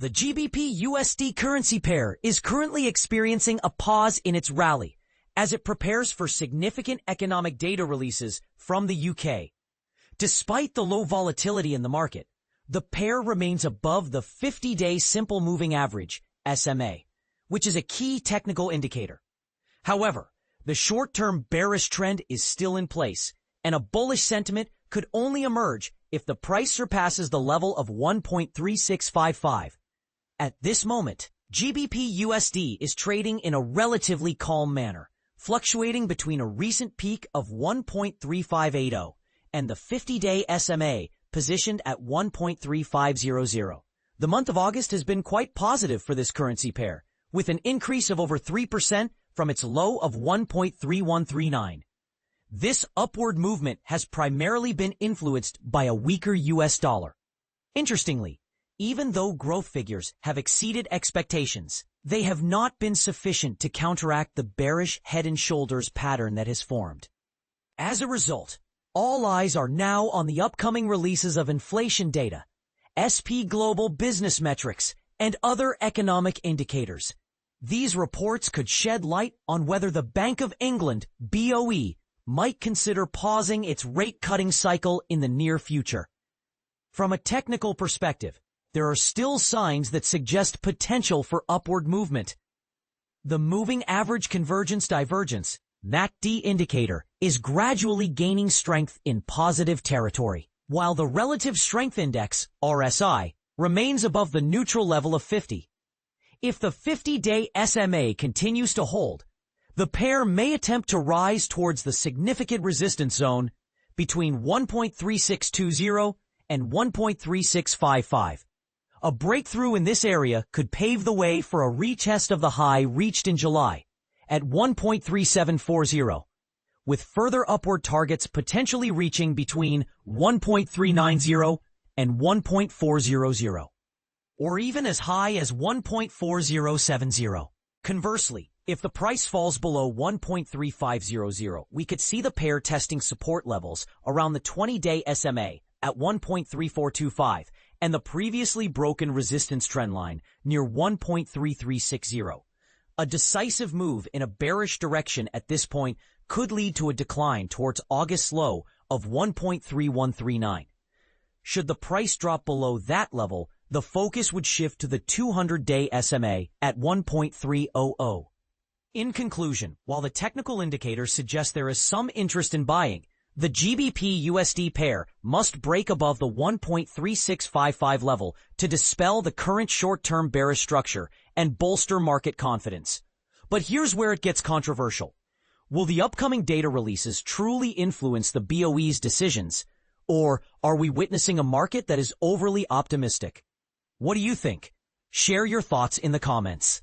The GBP USD currency pair is currently experiencing a pause in its rally as it prepares for significant economic data releases from the UK. Despite the low volatility in the market, the pair remains above the 50-day simple moving average, SMA, which is a key technical indicator. However, the short-term bearish trend is still in place, and a bullish sentiment could only emerge if the price surpasses the level of 1.3655. At this moment, GBP USD is trading in a relatively calm manner, fluctuating between a recent peak of 1.3580 and the 50-day SMA positioned at 1.3500. The month of August has been quite positive for this currency pair, with an increase of over 3% from its low of 1.3139. This upward movement has primarily been influenced by a weaker US dollar. Interestingly, even though growth figures have exceeded expectations, they have not been sufficient to counteract the bearish head and shoulders pattern that has formed. As a result, all eyes are now on the upcoming releases of inflation data, S&P Global business metrics, and other economic indicators. These reports could shed light on whether the Bank of England, BOE, might consider pausing its rate-cutting cycle in the near future. From a technical perspective, there are still signs that suggest potential for upward movement. The moving average convergence divergence, MACD indicator, is gradually gaining strength in positive territory, while the relative strength index, RSI, remains above the neutral level of 50. If the 50-day SMA continues to hold, the pair may attempt to rise towards the significant resistance zone between 1.3620 and 1.3655. A breakthrough in this area could pave the way for a retest of the high reached in July at 1.3740, with further upward targets potentially reaching between 1.390 and 1.400, or even as high as 1.4070. Conversely, if the price falls below 1.3500, we could see the pair testing support levels around the 20-day SMA at 1.3425 and the previously broken resistance trendline near 1.3360. A decisive move in a bearish direction at this point could lead to a decline towards August's low of 1.3139. Should the price drop below that level, the focus would shift to the 200-day SMA at 1.300. In conclusion, while the technical indicators suggest there is some interest in buying, the GBP USD pair must break above the 1.3655 level to dispel the current short-term bearish structure and bolster market confidence. But here's where it gets controversial. Will the upcoming data releases truly influence the BOE's decisions, or are we witnessing a market that is overly optimistic? What do you think? Share your thoughts in the comments.